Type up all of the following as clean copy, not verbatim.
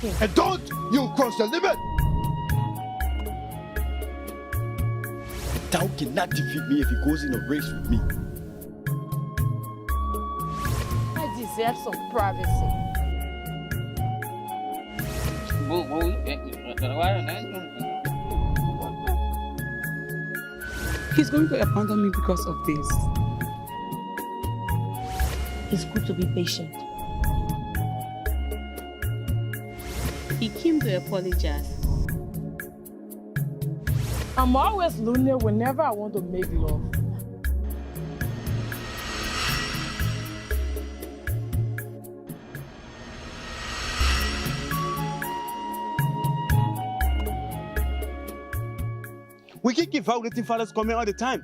talking. And don't you cross the limit! Thou cannot defeat me if he goes in a race with me. I deserve some privacy. He's going to abandon me because of this. It's good to be patient. He came to apologize. I'm always lonely whenever I want to make love. We can keep violating father's comment all the time.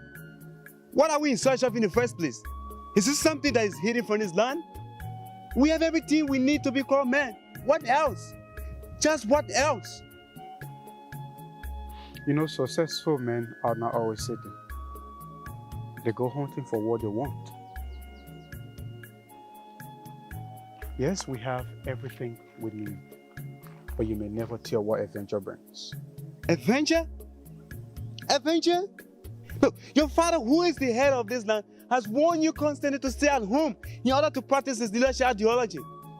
What are we in search of in the first place? Is this something that is hidden from this land? We have everything we need to be called men. What else? Just what else? You know, successful men are not always sitting. They go hunting for what they want. Yes, we have everything we need, but you may never tell what adventure brings. Adventure? Adventure? Look, your father, who is the head of this land, has warned you constantly to stay at home in order to practice his leadership ideology.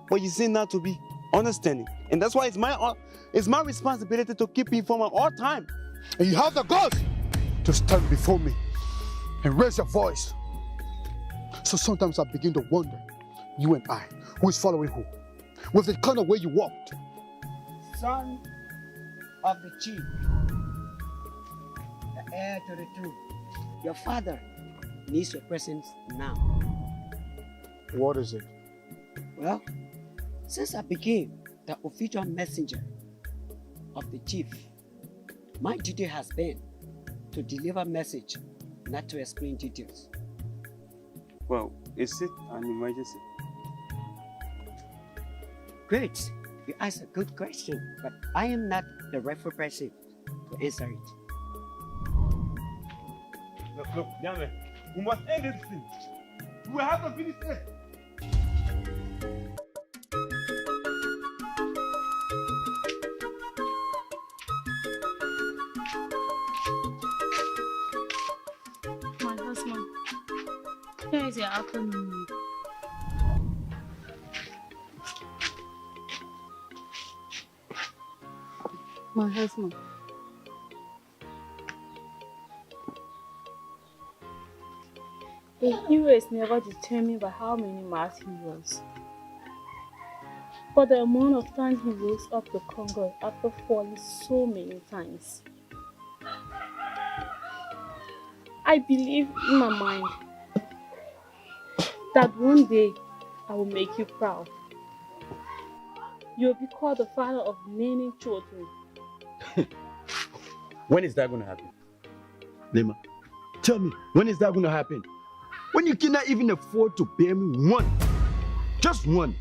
But you seem not to be understanding. And that's why it's my responsibility to keep you informed at all time. And you have the guts to stand before me and raise your voice. So sometimes I begin to wonder, you and I, who is following who? With the kind of way you walked. Son of the chief, the heir to the throne, your father needs your presence now. What is it? Well, since I became the official messenger of the chief, my duty has been to deliver message, not to explain details. Well, is it an emergency? Great. You asked a good question, but I am not the rightful person to answer it. Look, young man, we must end this thing. We have to finish it. My husband, here is your afternoon meal. My husband. A hero is never determined by how many miles he runs, but the amount of times he rose up to conquer after falling so many times. I believe in my mind that one day I will make you proud. You will be called the father of many children. When is that going to happen? Lema, tell me, when is that going to happen? When you cannot even afford to bear me one. Just one.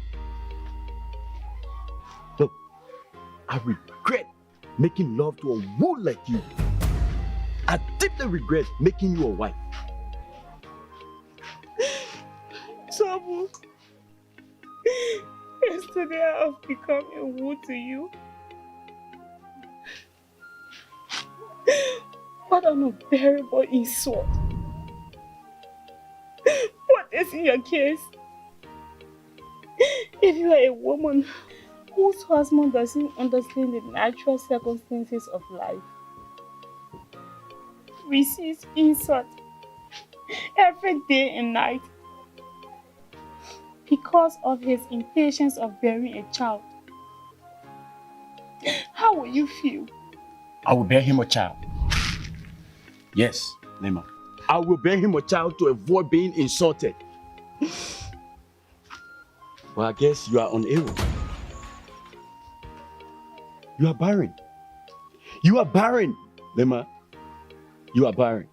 Look, I regret making love to a woman like you. I deeply regret making you a wife. Trouble. Yesterday I have become a woe to you. What an unbearable insult. What is in your case? If you are a woman whose husband doesn't understand the natural circumstances of life, receives insult every day and night because of his impatience of bearing a child, how will you feel? I will bear him a child. Yes, Lema. I will bear him a child to avoid being insulted. Well, I guess you are unable. You are barren. You are barren, Lema. You are barren.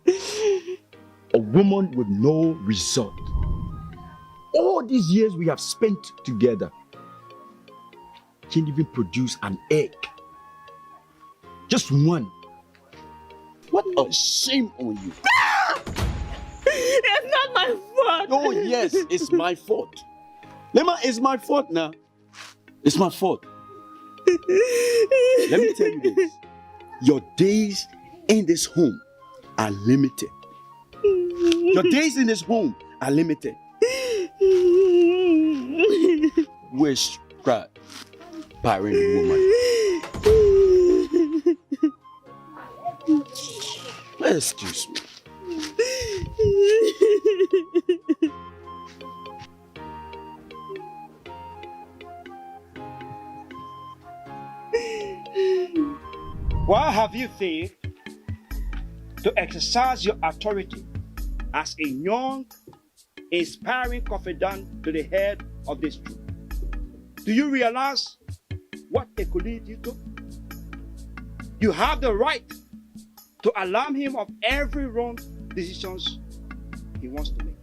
A woman with no result. All these years we have spent together can't even produce an egg. Just one. What a shame on you. It's not my fault. Oh yes, it's my fault. Lema, it's my fault now. It's my fault. Let me tell you this. Your days in this home are limited. Your days in this home are limited. Where's that barren woman? Excuse me. Why have you failed to exercise your authority as a young, inspiring confidant to the head of this troop? Do you realize what it could lead you to? You have the right to alarm him of every wrong decisions he wants to make.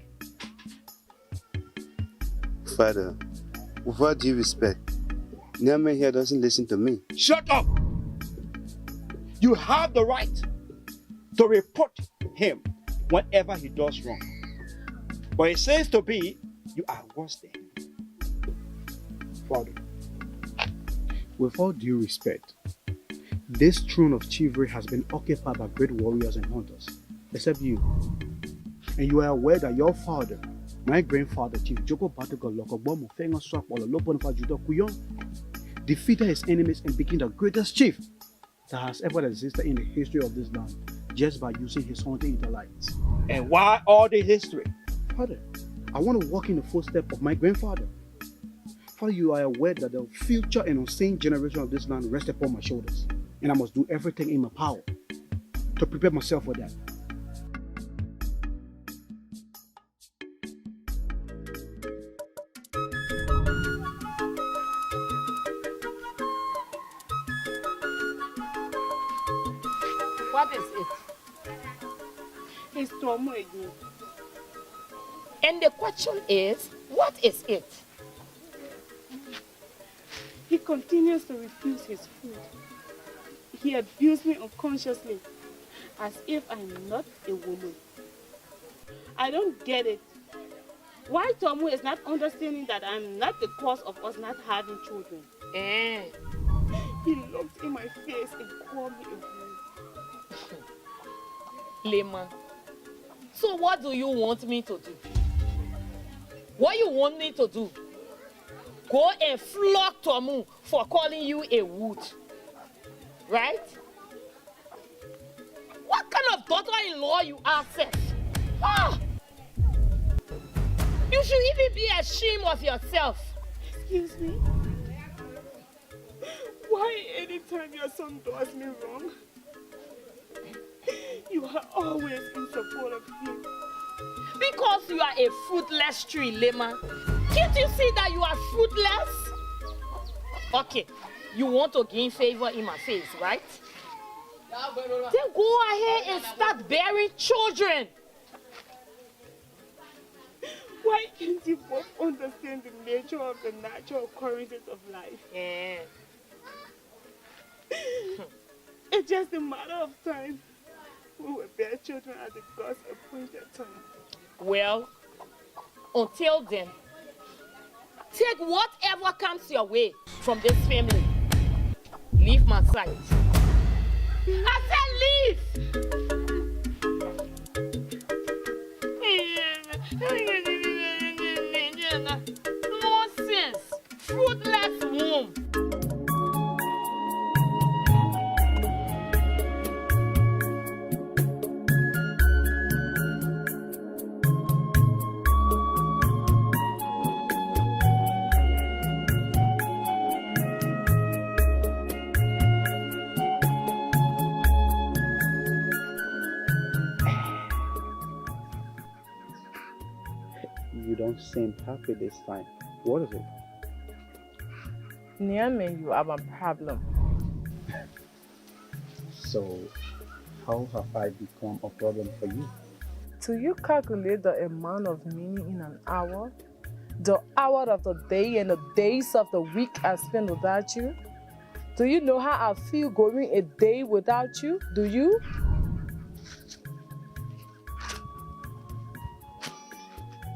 Father, with all due respect, Naaman here doesn't listen to me. Shut up! You have the right to report him whenever he does wrong. But it says to be, you are worse than him. Father, with all due respect, this throne of chiefry has been occupied by great warriors and hunters, except you. And you are aware that your father, my grandfather, Chief Joko Batogolokogbomo Fengo Swap Ololoponfa Judo Kuyon, defeated his enemies and became the greatest chief that has ever existed in the history of this land, just by using his hunting intellects. And why all the history? Father, I want to walk in the footsteps of my grandfather. Father, you are aware that the future and unseen generation of this land rests upon my shoulders, and I must do everything in my power to prepare myself for that. What is it? It's Tomo again. And the question is, what is it? He continues to refuse his food. He abused me unconsciously, as if I'm not a woman. I don't get it. Why Tomo is not understanding that I'm not the cause of us not having children. He looked in my face and called me a woman. Lema, so what do you want me to do? What you want me to do? Go and flog Tomu for calling you a wood, right? What kind of daughter-in-law you are, Seth? Ah! You should even be ashamed of yourself. Excuse me? Why anytime your son does me wrong, you are always in support of him? Because you are a fruitless tree, Lema. Can't you see that you are fruitless? Okay, you want to gain favor in my face, right? Then go ahead and start bearing children. Why can't you both understand the nature of the natural occurrences of life? Yeah. It's just a matter of time. We will bear children at the God's appointed time. Well, until then, take whatever comes your way from this family. Leave my sight. I said leave! Nonsense! Fruitless womb! You don't seem happy this time. What is it? Niame, you have a problem. So, how have I become a problem for you? Do you calculate the amount of minutes in an hour? The hour of the day and the days of the week I spend without you? Do you know how I feel going a day without you? Do you?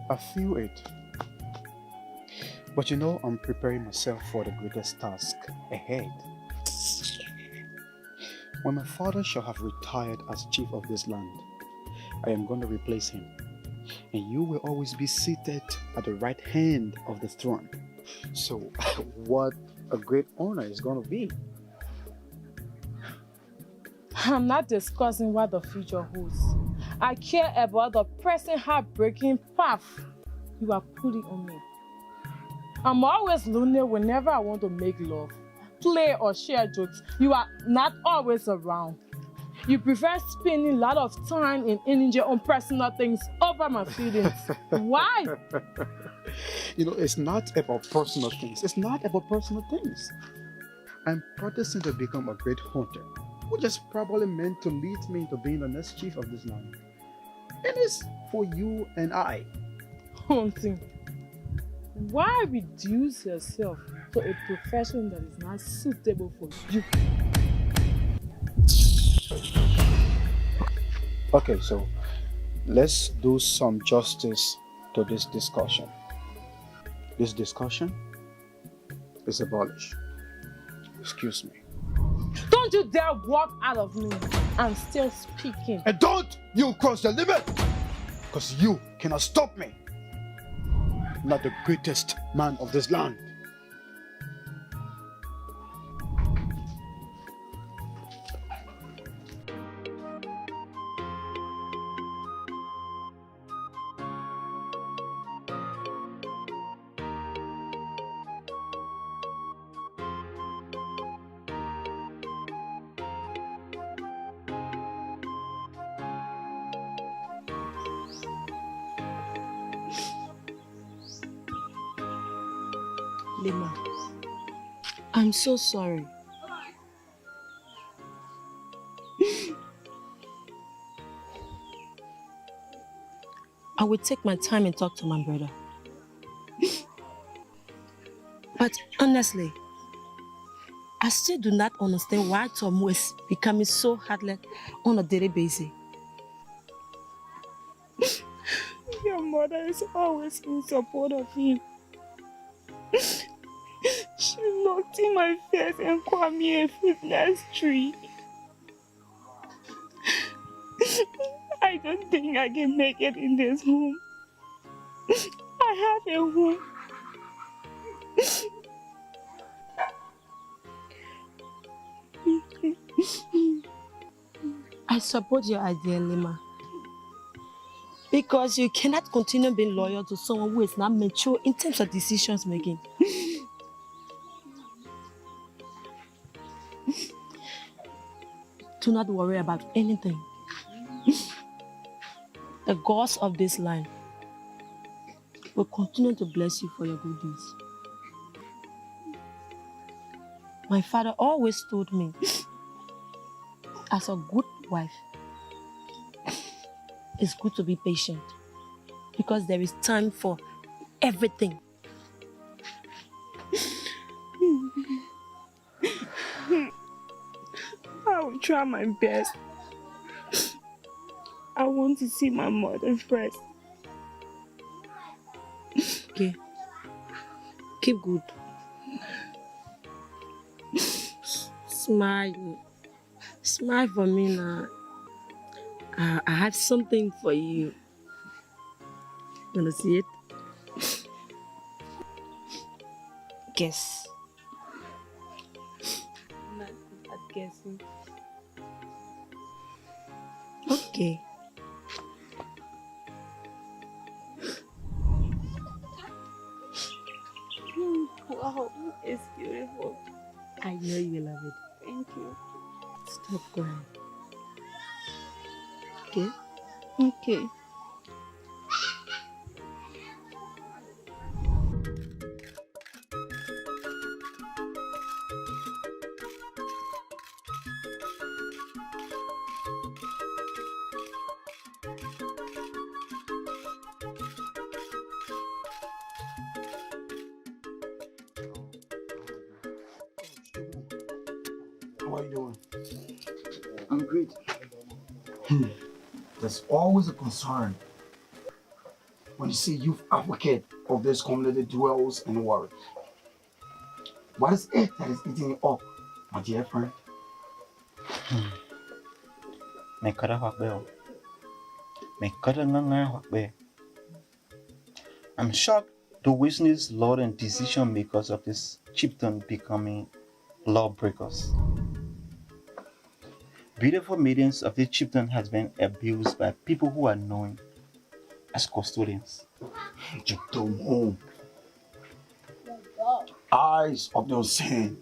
I feel it. But you know, I'm preparing myself for the greatest task ahead. When my father shall have retired as chief of this land, I am going to replace him. And you will always be seated at the right hand of the throne. So, what a great honor it's going to be. I'm not discussing what the future holds. I care about the present heartbreaking path you are putting on me. I'm always lonely whenever I want to make love, play or share jokes. You are not always around. You prefer spending a lot of time in energy on personal things over my feelings. Why? You know, it's not about personal things. It's not about personal things. I'm practicing to become a great hunter, which is probably meant to lead me into being the next chief of this land. It is for you and I. Hunting. Why reduce yourself to a profession that is not suitable for you? Okay, so let's do some justice to this discussion. This discussion is abolished. Excuse me. Don't you dare walk out of me. I'm still speaking. And don't you cross the limit! Because you cannot stop me. I'm not the greatest man of this land. Lima, I'm so sorry. I will take my time and talk to my brother. But honestly, I still do not understand why Tom is becoming so heartless on a daily basis. Your mother is always in support of him. She looked in my face and called me a fruitless tree. I don't think I can make it in this home. I have a home. I support your idea, Lima. Because you cannot continue being loyal to someone who is not mature in terms of decisions making. Do not worry about anything. The gods of this land will continue to bless you for your good deeds. My father always told me, as a good wife, it's good to be patient because there is time for everything. I will try my best. I want to see my mother first. Okay. Keep good. Smile. Smile for me now. I have something for you. Wanna see it? Guess. I'm not good at guessing. Okay. Wow, it's beautiful. I know you love it. Thank you. Stop crying. Okay? Okay. How are you doing? I'm great. There's always a concern when you see youth advocate of this community dwells in worry? What is it that is eating you up, my dear friend? Mày có đã hoặc bèo. Mày có đã ngang hoặc bè. I'm shocked to witness law and decision makers of this chieftain becoming lawbreakers. Beautiful maidens of this chieftain has been abused by people who are known as custodians. Chieftain, eyes of the unseen,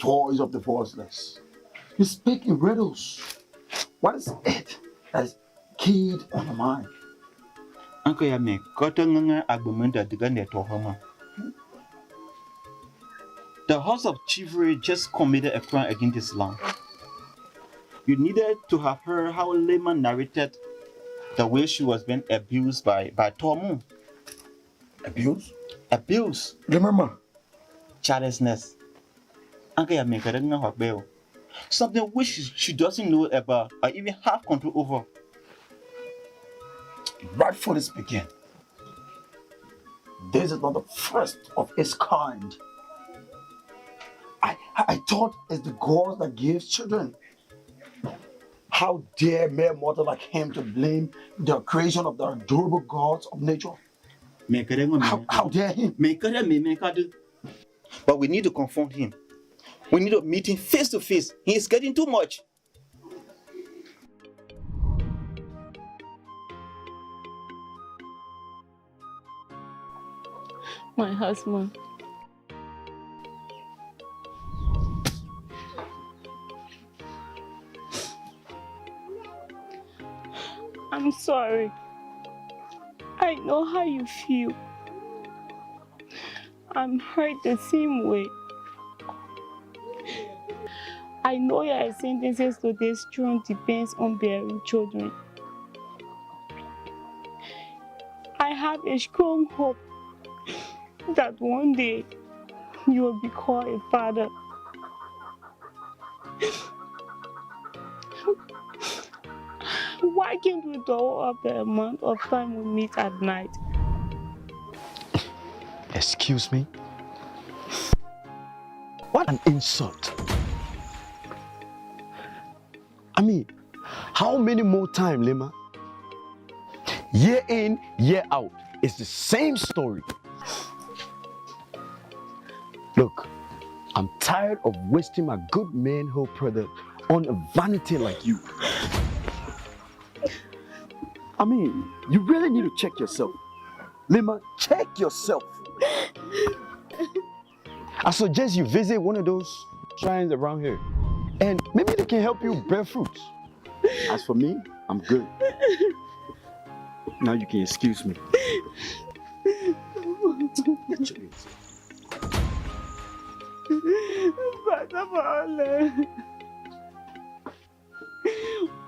voice of the voiceless. You speak in riddles. What is it that is keyed on your mind? Uncle Yame, kota nganga agbumenda digane tohoma. The house of chivalry just committed a crime against Islam. You needed to have heard how Lema narrated the way she was being abused by Tomu. Abuse? Abuse. Remember? Childlessness. Uncle Yame, kota nganga wakbeo. Something which she doesn't know about or even have control over. Rightfully speaking, this is not the first of its kind. I thought it's the God that gives children. How dare mere mortal like him to blame the creation of the adorable gods of nature? How dare him? But we need to confront him. We need to meet him face to face. He is getting too much. My husband. I'm sorry. I know how you feel. I'm hurt the same way. I know your sentences to this throne depends on bearing children. I have a strong hope that one day you will be called a father. Why can't we double up the amount of time we meet at night? Excuse me? What an insult. I mean, how many more times, Lema? Year in, year out, it's the same story. Look, I'm tired of wasting my good manhood brother on a vanity like you. I mean, you really need to check yourself. Lema, check yourself. I suggest you visit one of those shrines around here, and maybe they can help you bear fruits. As for me, I'm good. Now you can excuse me.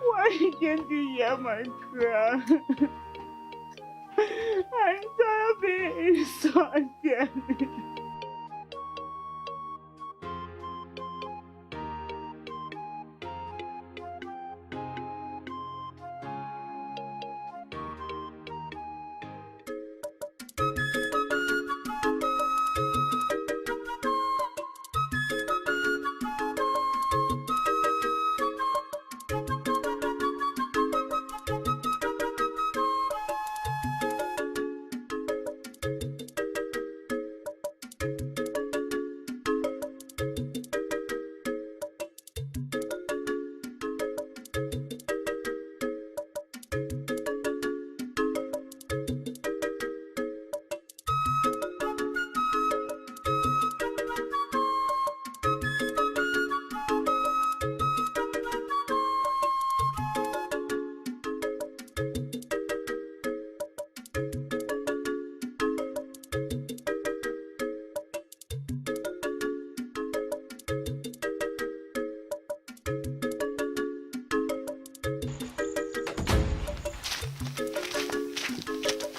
Why can't you hear my cry? I'm tired of being insulted.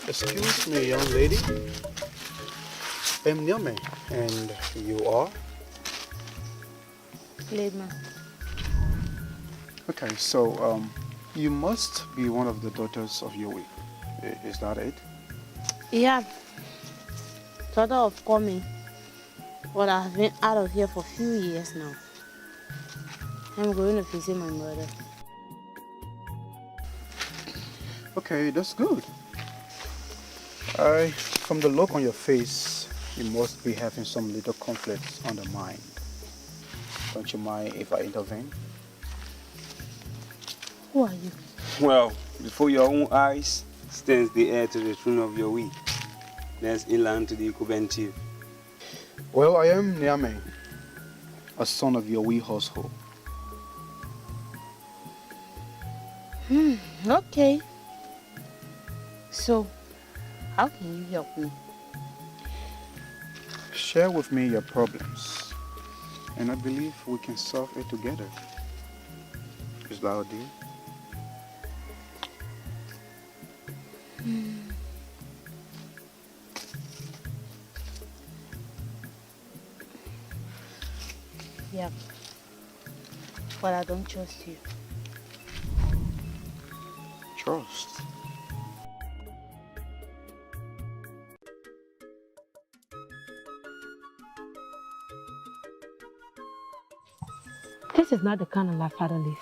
Excuse me, young lady. I'm Nyame, and you are? Lema. Okay, so you must be one of the daughters of Yui. Is that it? Yeah. Thought of coming, but I've been out of here for a few years now. I'm going to visit my mother. Okay, that's good. From the look on your face, you must be having some little conflicts on the mind. Don't you mind if I intervene? Who are you? Well, before your own eyes stands the heir to the throne of your we. There's inland to the Kuben chief. Well, I am Niame, a son of your wee household. Okay. So, how can you help me? Share with me your problems, and I believe we can solve it together. Is that a deal? Yeah. But I don't trust you. Trust. This is not the kind of life Father lives.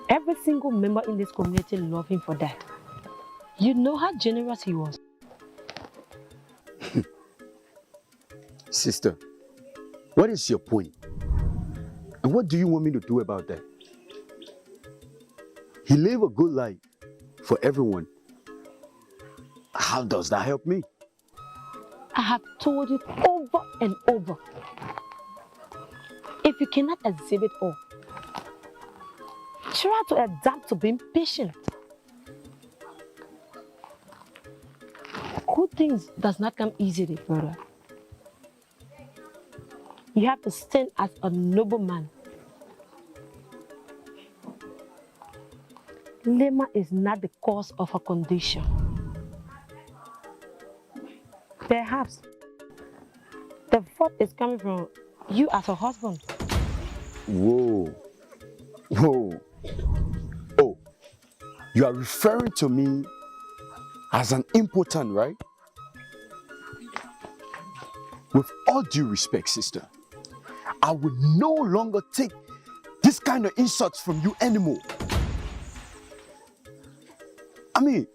Every single member in this community loved him for that. You know how generous he was. Sister, what is your point? And what do you want me to do about that? He lived a good life for everyone. How does that help me? I have told you over and over. If you cannot exhibit all, try to adapt to being patient. Good things does not come easily, brother. You have to stand as a noble man. Lema is not the cause of her condition. Perhaps the fault is coming from you as her husband. Whoa. Whoa. Oh, you are referring to me as an impotent, right? With all due respect, sister, I will no longer take this kind of insults from you anymore. I mean,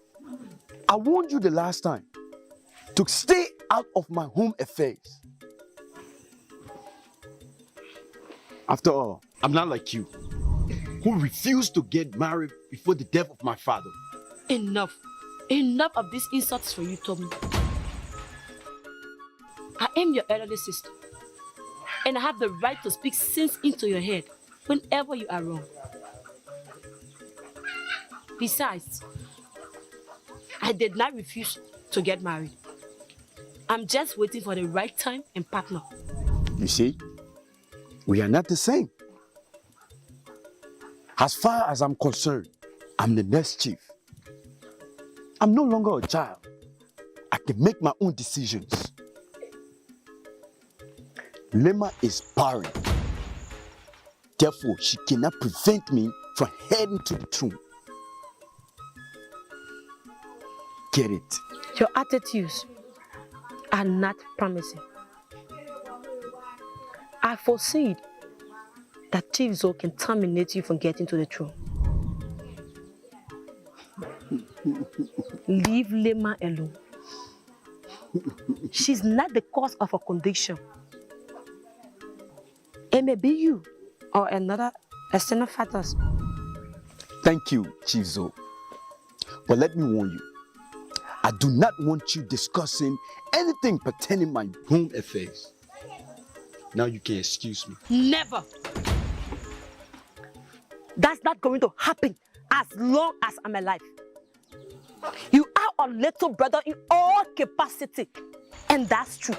I warned you the last time to stay out of my home affairs. After all, I'm not like you, who refused to get married before the death of my father. Enough. Enough of these insults for you, Tommy. I am your elderly sister, and I have the right to speak sense into your head whenever you are wrong. Besides, I did not refuse to get married. I'm just waiting for the right time and partner. You see, we are not the same. As far as I'm concerned, I'm the next chief. I'm no longer a child. I can make my own decisions. Lema is barren. Therefore, she cannot prevent me from heading to the throne. Get it? Your attitudes are not promising. I foresee that Chief Zo can terminate you from getting to the throne. Leave Lema alone. She's not the cause of her condition. It may be you or another external factors. Thank you, Chief Zo. But let me warn you, I do not want you discussing anything pertaining my home affairs. Now you can excuse me. Never. That's not going to happen as long as I'm alive. You are a little brother in all capacity, and that's true.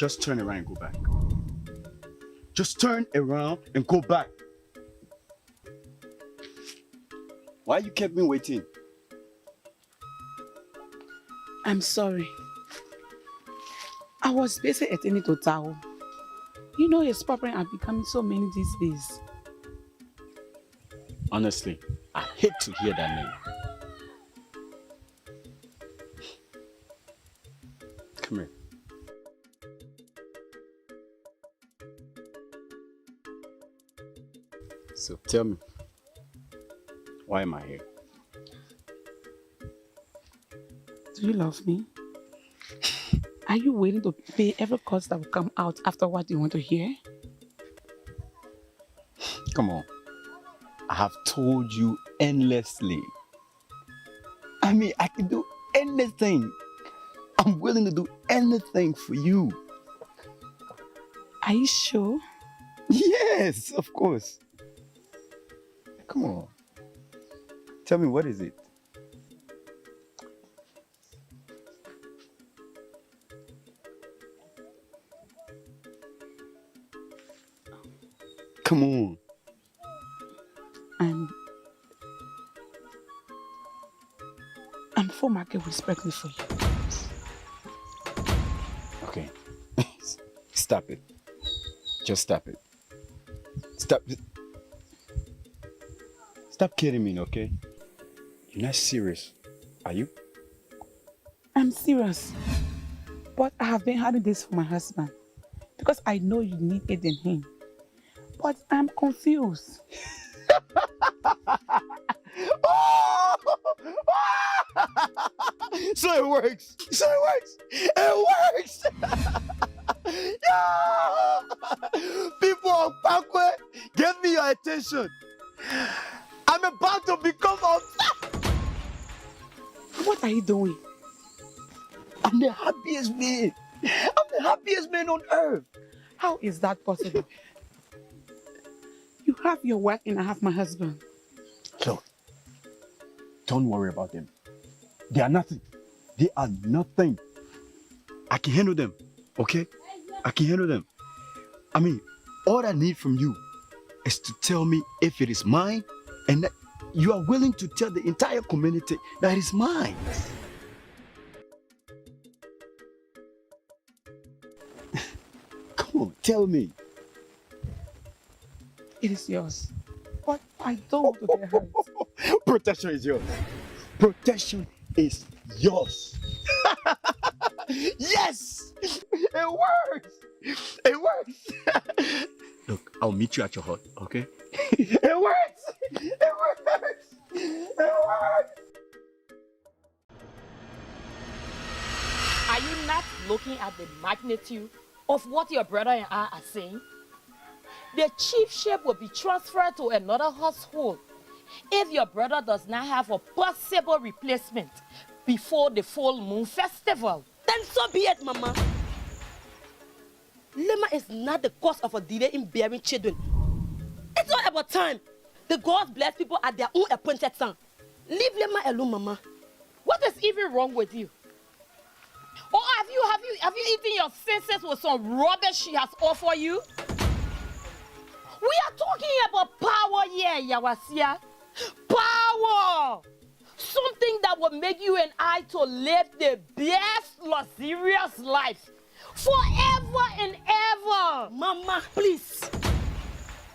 Just turn around and go back. Just turn around and go back. Why you kept me waiting? I'm sorry. I was busy attending to Tao. You know his problem are becoming so many these days. Honestly, I hate to hear that name. Come here. So tell me, why am I here? Do you love me? Are you willing to pay every cost that will come out after what you want to hear? Come on. I have told you endlessly. I mean, I can do anything. I'm willing to do anything for you. Are you sure? Yes, of course. Come on. Tell me, what is it? Come on. I'm full market respectfully for you. Okay. Stop it. Just stop it. Stop it. Stop kidding me, okay? You're not serious, are you? I'm serious. But I have been having this for my husband. Because I know you need it in him. But I'm confused. So it works. So it works. It works. Yeah. People of Pakwe, give me your attention. I'm about to become obsessed. What are you doing? I'm the happiest man. I'm the happiest man on earth. How is that possible? You have your wife and I have my husband. So, don't worry about them. They are nothing. They are nothing. I can handle them, okay? I can handle them. I mean, all I need from you is to tell me if it is mine and that you are willing to tell the entire community that it's mine. Come on, tell me. It is yours. But I don't want to get hurt. Protection is yours. Protection is yours. Yes! It works! It works! Look, I'll meet you at your hut, okay? It works! It works! It works! Are you not looking at the magnitude of what your brother and I are saying? The chiefship will be transferred to another household if your brother does not have a possible replacement before the full moon festival. Then so be it, Mama. Lema is not the cause of a delay in bearing children. It's not about time. The gods bless people at their own appointed time. Leave Lema alone, Mama. What is even wrong with you? Or have you eaten your senses with some rubbish she has offered you? We are talking about power here, Yawasia. Power! Something that will make you and I to live the best luxurious life forever and ever. Mama, please.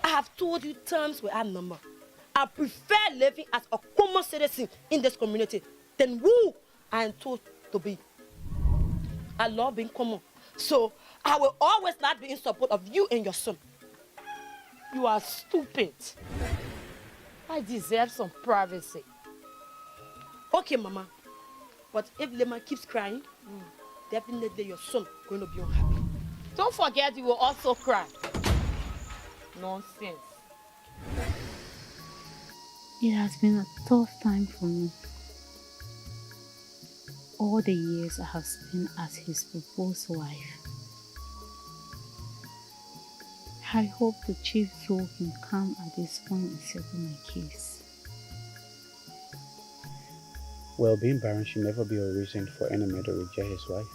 I have told you terms were our number. I prefer living as a common citizen in this community than who I am told to be. I love being common, so I will always not be in support of you and your son. You are stupid. I deserve some privacy. Okay, Mama. But if Lema keeps crying, definitely your son going to be unhappy. Don't forget you will also cry. Nonsense. It has been a tough time for me. All the years I have spent as his proposed wife. I hope the chief soul can come at this point and settle my case. Well, being barren should never be a reason for any man to reject his wife.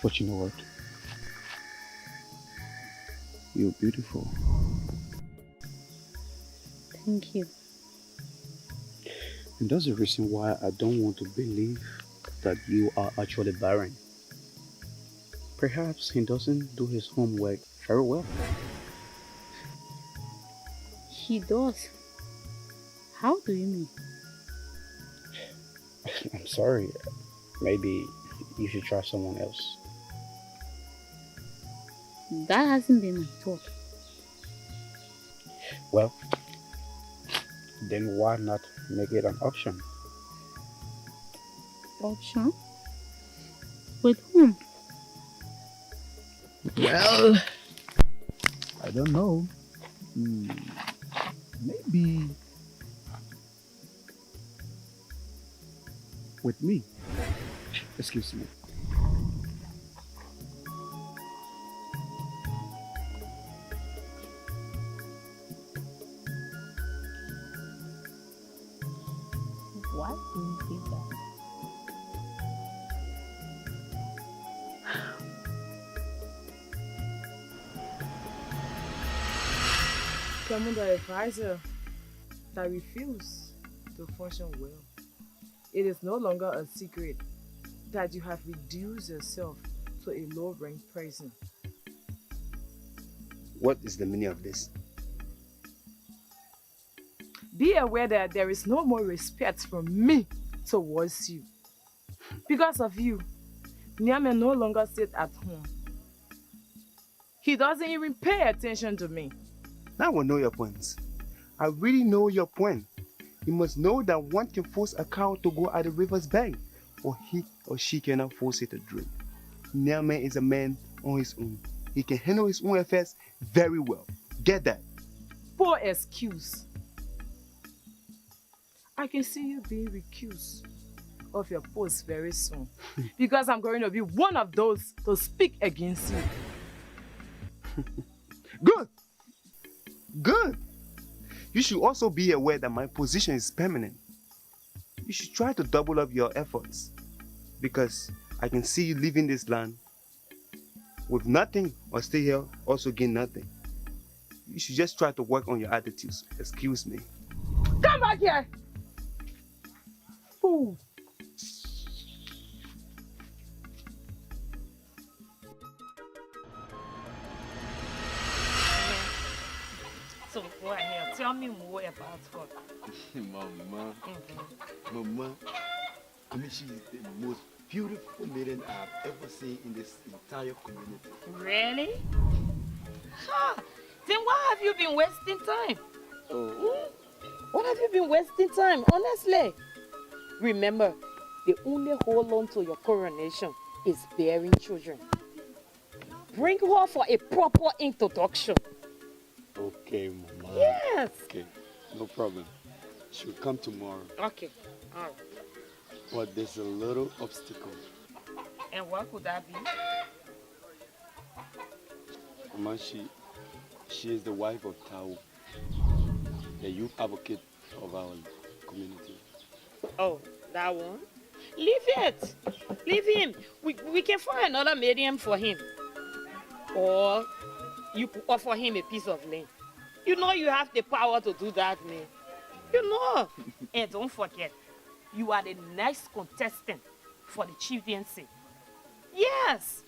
But you know what? You're beautiful. Thank you. And that's the reason why I don't want to believe that you are actually barren. Perhaps he doesn't do his homework very well. He does. How do you mean? I'm sorry. Maybe you should try someone else. That hasn't been my thought. Well, then why not make it an option? Option? With whom? Well, I don't know. Maybe with me. Excuse me. Why do you say that? Commander advisor that refuse to function well. It is no longer a secret that you have reduced yourself to a low-ranked person. What is the meaning of this? Be aware that there is no more respect from me towards you. Because of you, Nyame no longer sits at home. He doesn't even pay attention to me. Now I know your points. I really know your point. You must know that one can force a cow to go at the river's bank, or he or she cannot force it to drink. Nyame is a man on his own. He can handle his own affairs very well. Get that? Poor excuse. I can see you being recused of your post very soon. Because I'm going to be one of those to speak against you. Good. Good. You should also be aware that my position is permanent. You should try to double up your efforts, because I can see you leaving this land with nothing, or stay here also gain nothing. You should just try to work on your attitudes. Excuse me. Come back here! Fool! So go ahead, tell me more about her. Mama. Mama. I mean, she is the most beautiful maiden I've ever seen in this entire community. Really? Huh. Then why have you been wasting time? What have you been wasting time, honestly? Remember, the only hold on to your coronation is bearing children. Bring her for a proper introduction. Okay, Mama. Yes. Okay, no problem. She'll come tomorrow. Okay, all right. But there's a little obstacle. And what could that be? Mama, she is the wife of Tao, the youth advocate of our community. Oh, that one? Leave it. Leave him. We can find another medium for him. Or you could offer him a piece of land. You know you have the power to do that, man. You know. And don't forget, you are the next contestant for the chieftaincy. Yes.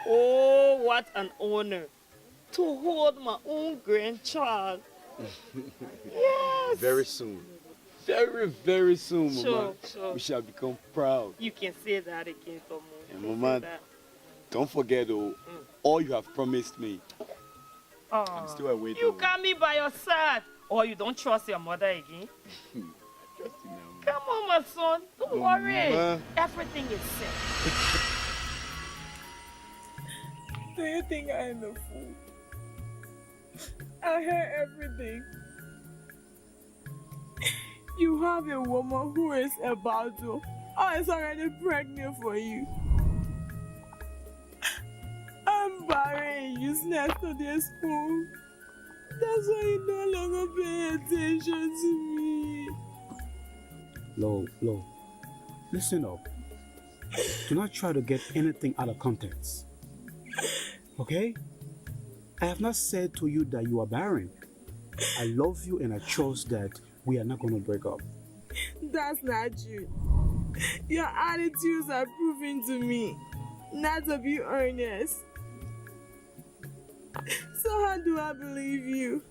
Oh, what an honor to hold my own grandchild. Yes. Very soon. Very, very soon, Mama. Sure. We shall become proud. You can say that again, Tomo. And Mama, don't forget, all you have promised me. I'm still awaiting. You got me by your side. Or you don't trust your mother again? Come on, my son. Don't worry. Everything is set. Do you think I am a fool? I heard everything. You have a woman who is about to, or is already pregnant for you. I'm barren and useless to this fool. That's why you no longer pay attention to me. Lo, listen up. Do not try to get anything out of context. Okay? I have not said to you that you are barren. I love you and I trust that we are not going to break up. That's not true. Your attitudes are proving to me not to be earnest. So how do I believe you?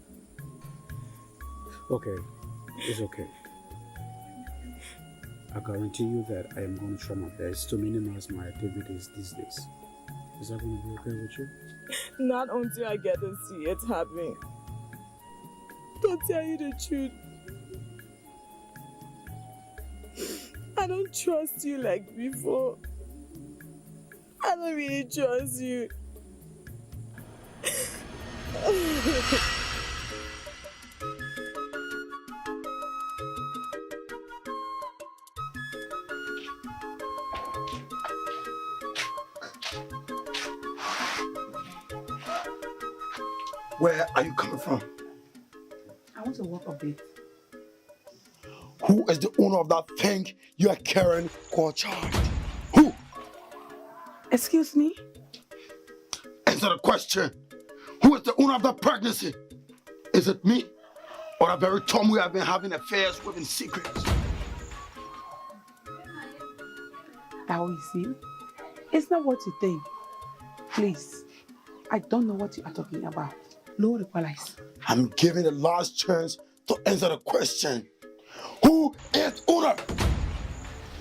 Okay, it's okay. I guarantee you that I am going to try my best to minimize my activities these days. Is that going to be okay with you? Not until I get to see it happen. To tell you the truth, I don't trust you like before. I don't really trust you. Where are you coming from? I want to walk a bit. Who is the owner of that thing you are carrying called child? Who? Excuse me? Answer the question. Who is the owner of that pregnancy? Is it me? Or the very Tom we have been having affairs with in secret? Now you see, it's not what you think. Please, I don't know what you are talking about. Lord equalize. I'm giving the last chance to answer the question. Who is owner?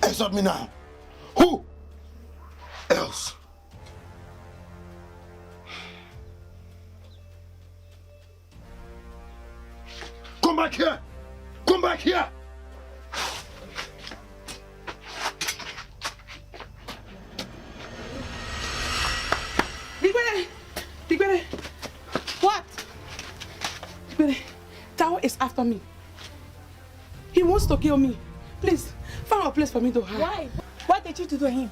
Answer me now. Who else? Come back here! Come back here! Digbere! What? Digbere, Tao is after me. He wants to kill me. Please, find a place for me to hide. Why? What did you do to him?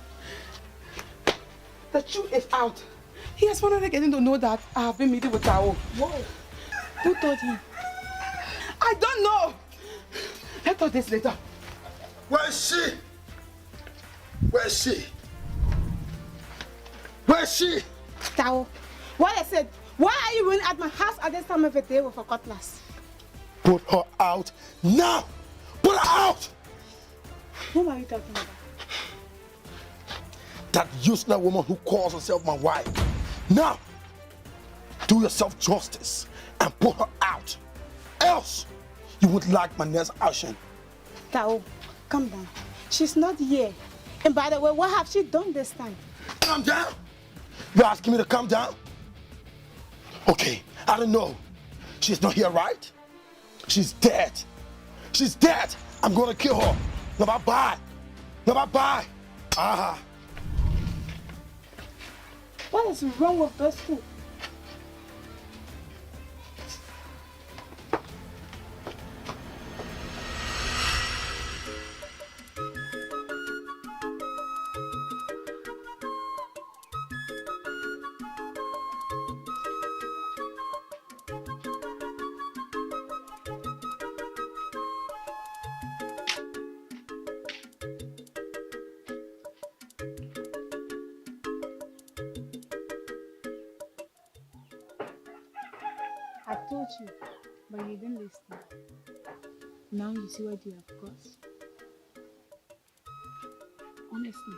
The truth is out. He has finally getting to know that I have been meeting with Tao. Whoa. Who told him? I don't know. Let's talk this later. Where is she? Where is she? Where is she? Tao, what I said, why are you running at my house at this time of the day with a cutlass? Put her out now! Put her out! Who are you talking about? That useless woman who calls herself my wife. Now, do yourself justice and put her out. Else, you won't like my next action. Tao, calm down. She's not here. And by the way, what have she done this time? Calm down? You're asking me to calm down? Okay, I don't know. She's not here, right? She's dead. She's dead. I'm gonna kill her. No, bye-bye. No, bye-bye. Aha. What is wrong with those two? I told you, but you didn't listen. Now you see what you have caused. Honestly,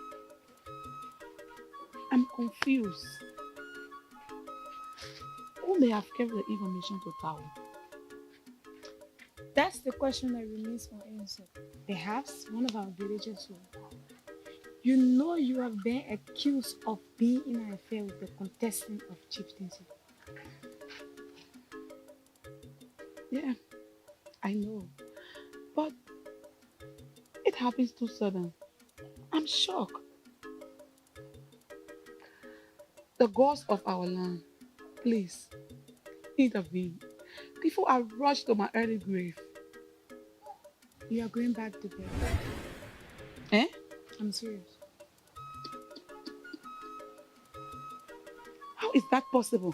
I'm confused. Who may have kept the information to Tao? that's the question that remains unanswered. Perhaps one of our villagers will. You know you have been accused of being in an affair with the contestant of chieftaincy. Yeah, I know. But it happens too sudden. I'm shocked. The gods of our land, please intervene before I rush to my early grave. You are going back to bed. Eh? I'm serious. How is that possible?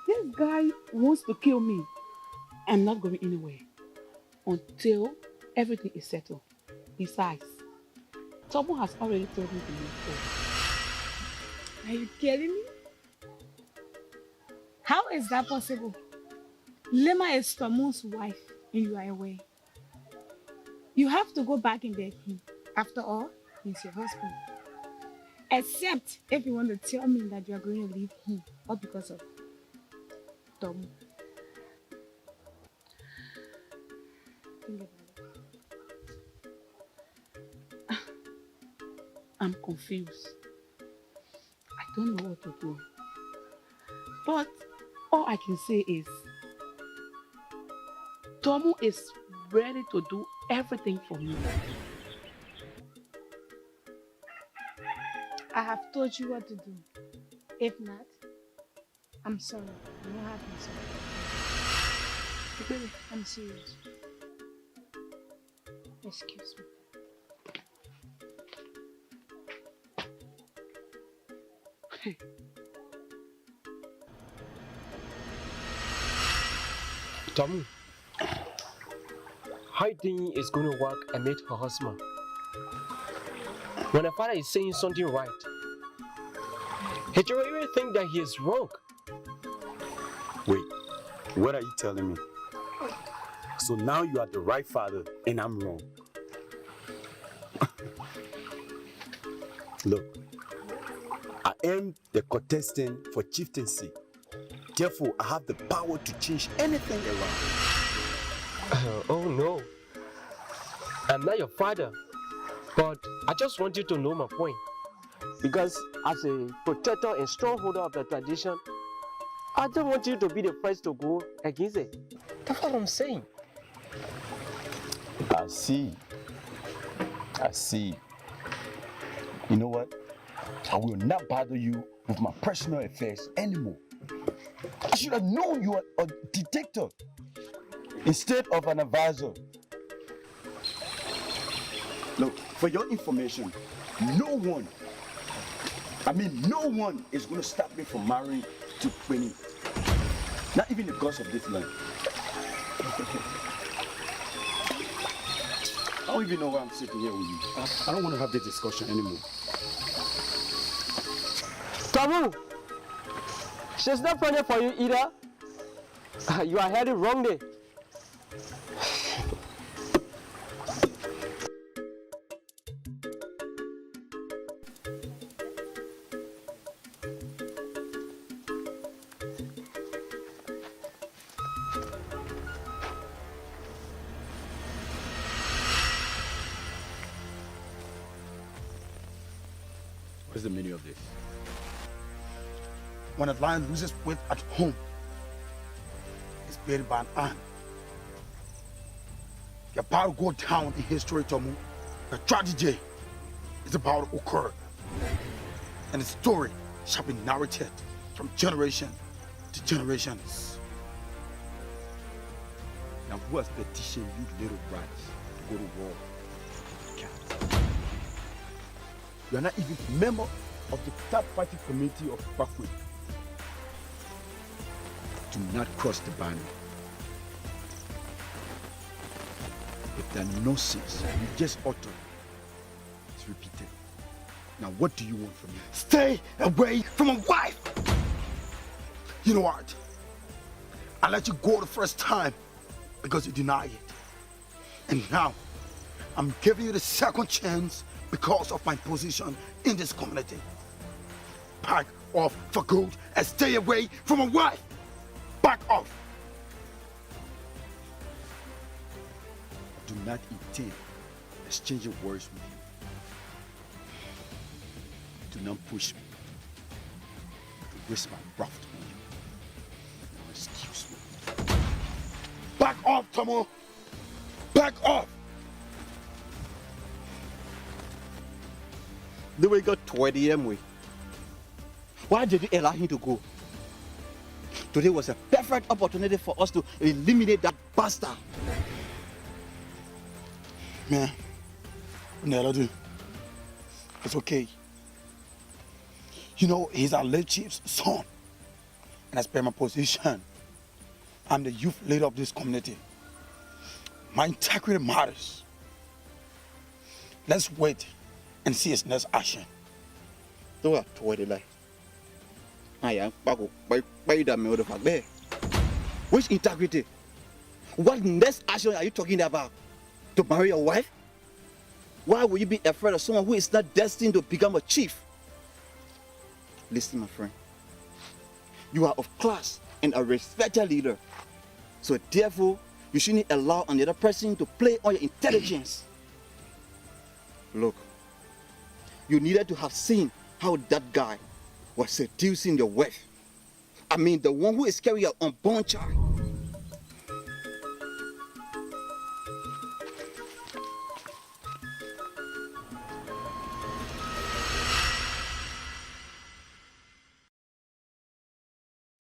This guy wants to kill me. I'm not going anywhere until everything is settled. Besides, Tomo has already told me to leave home. Are you kidding me? How is that possible? Lema is Tomo's wife and you are away. You have to go back and beg him. After all, he's your husband. Except if you want to tell me that you are going to leave him, all because of Tomo. Think about it. I'm confused. I don't know what to do. But all I can say is Tomo is ready to do everything for me. I have told you what to do. If not, I'm sorry. You don't have to be sorry. Baby, I'm serious. Excuse me. Tommy, how do you think it's going to work and meet her husband? When her father is saying something right, he don't even think that he is wrong. Wait, what are you telling me? So now you are the right father and I'm wrong. Look, I am the contestant for chieftaincy. Therefore, I have the power to change anything around. Oh no, I'm not your father, but I just want you to know my point. Because as a protector and strongholder of the tradition, I don't want you to be the first to go against it. That's what I'm saying. I see. You know what? I will not bother you with my personal affairs anymore. I should have known you are a detective instead of an advisor. Look, for your information, no one is going to stop me from marrying to Winnie. Not even the gods of this land. I don't even know why I'm sitting here with you. I don't want to have this discussion anymore. Tamu, she's not funny for you either. You are headed wrongly. What is the meaning of this? When a lion loses weight at home, it's buried by an ant. You're about to go down in history, Tomu. The tragedy is about to occur. And the story shall be narrated from generation to generations. Now who has petitioned you little brats to go to war? You are not even a member of the third party committee of Bakwe. Do not cross the boundary. If the nonsense you just uttered is repeated, now what do you want from me? Stay away from my wife! You know what? I let you go the first time because you denied it. And now, I'm giving you the second chance because of my position in this community. Back off for good and stay away from my wife! Back off! Do not intend exchanging words with you. Do not push me to waste my breath on you. Now excuse me. Back off, Tomo! Back off! The way got 20 M way. Why did you allow him to go? Today was a perfect opportunity for us to eliminate that bastard. Man, Neladu, it's okay. You know, he's our late chief's son. And as per my position, I'm the youth leader of this community. My integrity matters. Let's wait and see his next action. Don't have to worry like. I am by that me of there. Which integrity? What next action are you talking about? To marry your wife? Why would you be afraid of someone who is not destined to become a chief? Listen, my friend. You are of class and a respected leader. So therefore, you shouldn't allow another person to play on your intelligence. Look, you needed to have seen how that guy was seducing your wife. I mean, the one who is carrying your unborn child.